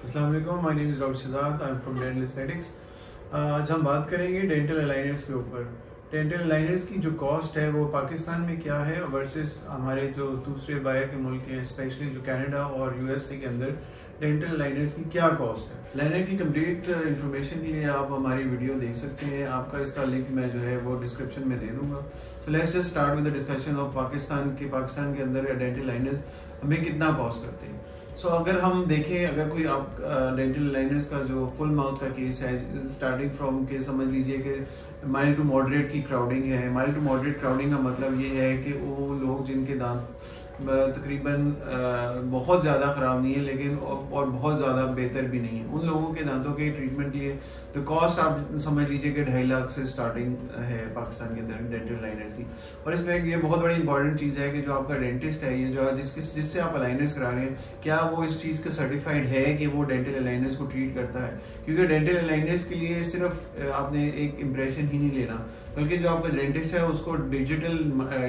अस्सलाम वालेकुम, my name is doctor Shahzad, I am from dental aesthetics. आज हम बात करेंगे डेंटल अलाइनर्स के ऊपर। डेंटल अलाइनर्स की जो कॉस्ट है वो पाकिस्तान में क्या है वर्सेस हमारे जो दूसरे बाहर के मुल्क हैं, स्पेशली जो कनाडा और यूएसए के अंदर डेंटल अलाइनर्स की क्या कॉस्ट है। अलाइनर की कंप्लीट इंफॉर्मेशन के लिए आप हमारी वीडियो देख सकते हैं। आपका इसका लिंक मैं जो है वो डिस्क्रिप्शन में दे दूंगा। So let's just start with the discussion of Pakistan के अंदर डेंटल अलाइनर्स हमें कितना कॉस्ट करते हैं। सो अगर हम देखें, अगर कोई आप डेंटल लाइनर्स का जो फुल माउथ का केस है, स्टार्टिंग फ्रॉम के समझ लीजिए कि माइल्ड टू मॉडरेट की क्राउडिंग है। माइल्ड टू मॉडरेट क्राउडिंग का मतलब ये है कि वो लोग जिनके दांत तकरीबन बहुत ज़्यादा ख़राब नहीं है लेकिन और बहुत ज़्यादा बेहतर भी नहीं है, उन लोगों के दांतों के ट्रीटमेंट के लिए तो कॉस्ट आप समझ लीजिए कि 2.5 लाख से स्टार्टिंग है पाकिस्तान के अंदर डेंटल लाइनर्स की। और इसमें एक ये बहुत बड़ी इंपॉर्टेंट चीज़ है कि जो आपका डेंटिस्ट है, ये जो जिससे आप अलाइनर्स करा रहे हैं, क्या वो इस चीज़ का सर्टिफाइड है कि वो डेंटल अलाइनर्स को ट्रीट करता है। क्योंकि डेंटल अलाइनर्स के लिए सिर्फ आपने एक इम्प्रेशन ही नहीं लेना, बल्कि जो आपका डेंटिस्ट है उसको डिजिटल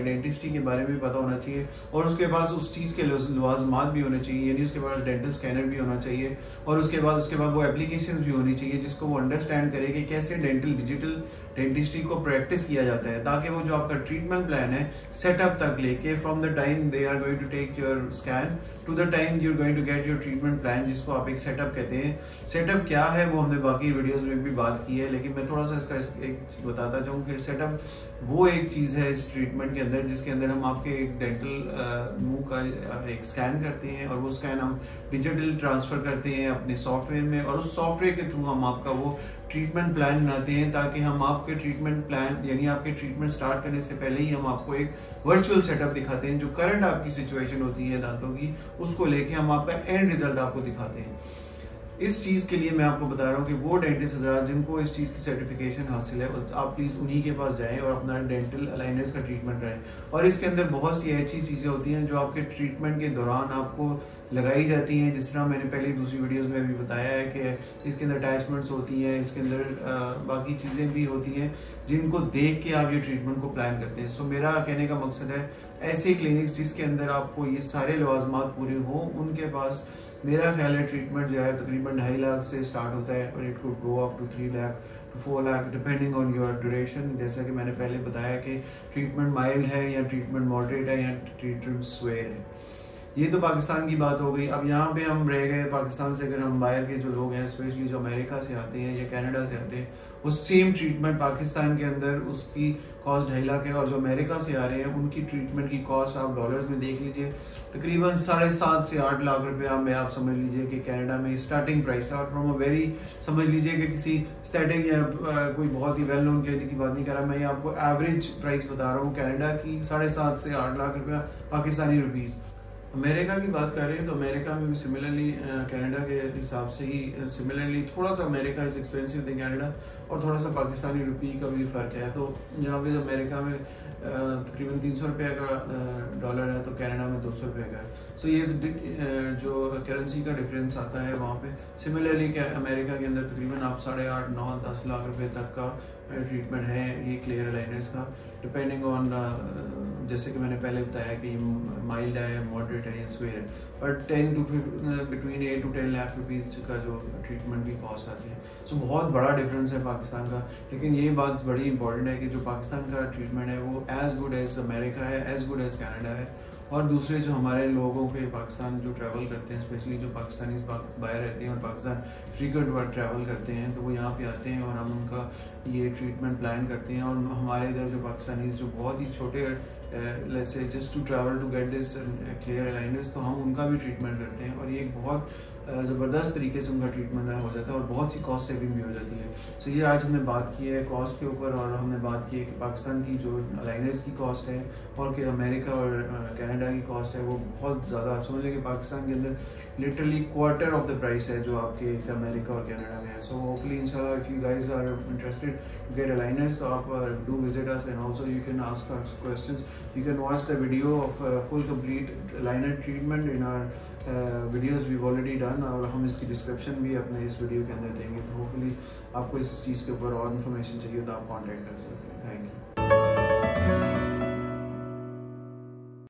डेंटिस्ट्री के बारे में पता होना चाहिए और उसके पास उस चीज़ के लवाजमात भी होने चाहिए, यानी उसके पास डेंटल स्कैनर भी होना चाहिए और उसके बाद वो एप्लीकेशंस भी होनी चाहिए जिसको वो अंडरस्टैंड करे कि कैसे डिजिटल डेंटिस्ट्री को प्रैक्टिस किया जाता है, ताकि वो जो आपका ट्रीटमेंट प्लान है सेटअप तक लेके from the time they are going to take your scan to the time you are going to get your treatment plan, जिसको आप एक सेटअप कहते हैं। सेटअप क्या है वो हमने बाकी वीडियोस में भी बात की है, लेकिन मैं थोड़ा सा इसका एक चीज बताता चाहूँ कि सेटअप वो एक चीज़ है इस ट्रीटमेंट के अंदर जिसके अंदर हम आपके एक डेंटल मुंह का एक स्कैन करते हैं और वो स्कैन हम डिजिटल ट्रांसफर करते हैं अपने सॉफ्टवेयर में और उस सॉफ्टवेयर के थ्रू हम आपका वो ट्रीटमेंट प्लान बनाते हैं, ताकि हम आपके ट्रीटमेंट प्लान यानी आपके ट्रीटमेंट स्टार्ट करने से पहले ही हम आपको एक वर्चुअल सेटअप दिखाते हैं। जो करंट आपकी सिचुएशन होती है दांतों की, उसको लेके हम आपका एंड रिजल्ट आपको दिखाते हैं। इस चीज़ के लिए मैं आपको बता रहा हूँ कि वो डेंटिस्ट हज़रात जिनको इस चीज़ की सर्टिफिकेशन हासिल है, आप प्लीज़ उन्हीं के पास जाएं और अपना डेंटल अलाइनर्स का ट्रीटमेंट कराएं। और इसके अंदर बहुत सी ऐसी चीज़ें होती हैं जो आपके ट्रीटमेंट के दौरान आपको लगाई जाती हैं, जिस तरह मैंने पहले दूसरी वीडियोस में भी बताया है कि इसके अंदर अटैचमेंट्स होती हैं, इसके अंदर बाकी चीज़ें भी होती हैं जिनको देख के आप ये ट्रीटमेंट को प्लान करते हैं। सो मेरा कहने का मकसद है ऐसे क्लिनिक्स जिसके अंदर आपको ये सारे लवाजमात पूरे हों, उनके पास मेरा ख्याल है ट्रीटमेंट जो है तकरीबन 2.5 लाख से स्टार्ट होता है और it could go up to 3 lakh to 4 lakh depending on your duration. जैसा कि मैंने पहले बताया कि ट्रीटमेंट माइल्ड है या ट्रीटमेंट मॉडरेट है या ट्रीटमेंट स्वेयर है। ये तो पाकिस्तान की बात हो गई। अब यहाँ पे हम रह गए पाकिस्तान से, अगर हम बाहर के जो लोग हैं स्पेशली जो अमेरिका से आते हैं या कनाडा से आते हैं, वो सेम ट्रीटमेंट पाकिस्तान के अंदर उसकी कॉस्ट 2.5 लाख है और जो अमेरिका से आ रहे हैं उनकी ट्रीटमेंट की कॉस्ट आप डॉलर्स में देख लीजिए तकरीबन 7.5 से 8 लाख रुपया में आप समझ लीजिए कि कनाडा में स्टार्टिंग प्राइस है। और फ्रॉम अ वेरी समझ लीजिए कि किसी स्टैटिक या कोई बहुत ही वेल नोन क्लिनिक की बात नहीं कर रहा, मैं ये आपको एवरेज प्राइस बता रहा हूँ कनाडा की 7.5 से 8 लाख रुपया पाकिस्तानी रुपीज़। अमेरिका की बात कर रहे हैं तो अमेरिका में भी सिमिलरली कनाडा के हिसाब से ही सिमिलरली थोड़ा सा America is expensive than Canada और थोड़ा सा पाकिस्तानी रुपये का भी फ़र्क है। तो यहाँ पे अमेरिका में तकरीबन 300 रुपये का डॉलर है तो कनाडा में 200 रुपये का है। सो ये जो करेंसी का डिफरेंस आता है वहाँ पे सिमिलरली अमेरिका के अंदर तकरीबन आप 8.5, 9, 10 लाख रुपये तक का ट्रीटमेंट है ये क्लियर अलाइनर्स का, डिपेंडिंग ऑन जैसे कि मैंने पहले बताया कि माइल्ड है, मॉडरेट है या स्वेयर है, पर बिटवीन 8 to 10 लाख रुपीज़ का जो ट्रीटमेंट की कॉस्ट आती है। सो बहुत बड़ा डिफरेंस है पाकिस्तान का, लेकिन ये बात बड़ी इंपॉर्टेंट है कि जो पाकिस्तान का ट्रीटमेंट है वो एज़ गुड एज अमेरिका है, एज़ गुड एज कनाडा है। और दूसरे जो हमारे लोगों के पाकिस्तान जो ट्रैवल करते हैं, स्पेशली जो पाकिस्तानी बाहर रहते हैं और पाकिस्तान फ्रीक्वेंट वर्क ट्रैवल करते हैं, तो वो यहाँ पे आते हैं और हम उनका ये ट्रीटमेंट प्लान करते हैं। और हमारे इधर जो पाकिस्तानी जो बहुत ही छोटे लेट्स से just to travel to get this clear aligners, तो हम उनका भी ट्रीटमेंट करते हैं और ये एक बहुत ज़बरदस्त तरीके से उनका ट्रीटमेंट हो जाता है और बहुत सी कॉस्ट सेविंग भी हो जाती है। सो ये आज हमने बात की है कॉस्ट के ऊपर और हमने बात की है कि पाकिस्तान की जो अलाइनर्स की कॉस्ट है और कि अमेरिका और कनाडा की कॉस्ट है वो बहुत ज़्यादा, आप समझ लें कि पाकिस्तान के अंदर literally quarter of the price है जो आपके अमेरिका और कनाडा में है। सो होपफुली इंशाल्लाह if you guys are interested to get aligners तो आप do visit us and also you can ask us questions, you can watch the video of full complete aligner treatment in our videos we already done और हम इसकी description भी अपने इस video के अंदर देंगे। तो होपफुली आपको इस चीज़ के ऊपर और इन्फॉर्मेशन चाहिए तो आप कॉन्टैक्ट कर सकते हैं। Thank you.